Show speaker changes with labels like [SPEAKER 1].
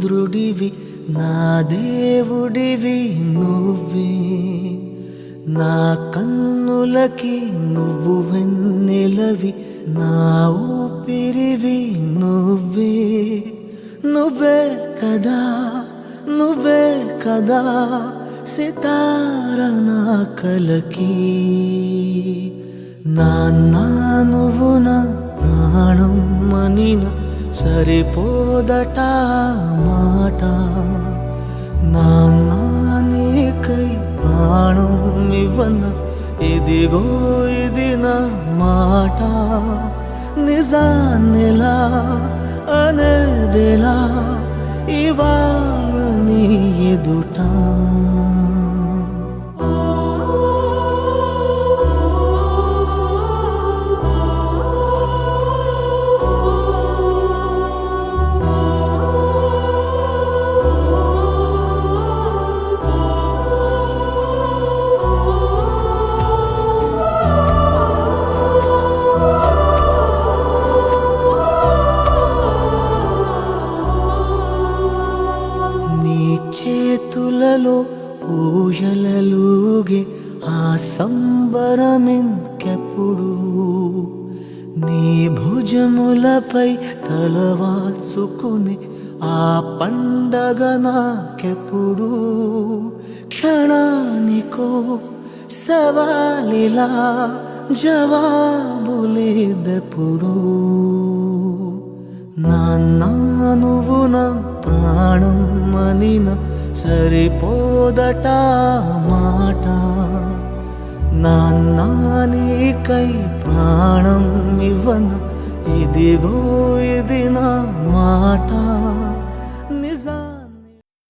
[SPEAKER 1] చంద్రుడివి నా దేవుడివి నువ్వే, నా కన్నులకి నువ్వు వెన్నెలవి, నా ఊపిరివి నువ్వే. నువ్వే కదా, నువ్వే కదా సితార నా కలకి. నాన్న నువ్వు నా ప్రాణం మనిన సరిపోదట మాట. నాన్న నీకై ప్రాణం ఇవ్వన ఇదిగో ఇది నా మాట. నిజాన్నిలా అనేదిలా ఇవాళ నీ ఎదుట. చేతులలో ఊయలలుగే ఆ సంబరమింకెప్పుడు, నీ భుజములపై తలవాల్చుకుని ఆ పండగ నాకెప్పుడు. క్షణానికో సవాలిలా జవాబులేదెప్పుడు. నాన్న నువ్వు నా ప్రాణం మనిన సరిపోదట మాట. నాన్న నీకై ప్రాణం ఇవ్వన ఇదిగో ఇది నా మాట.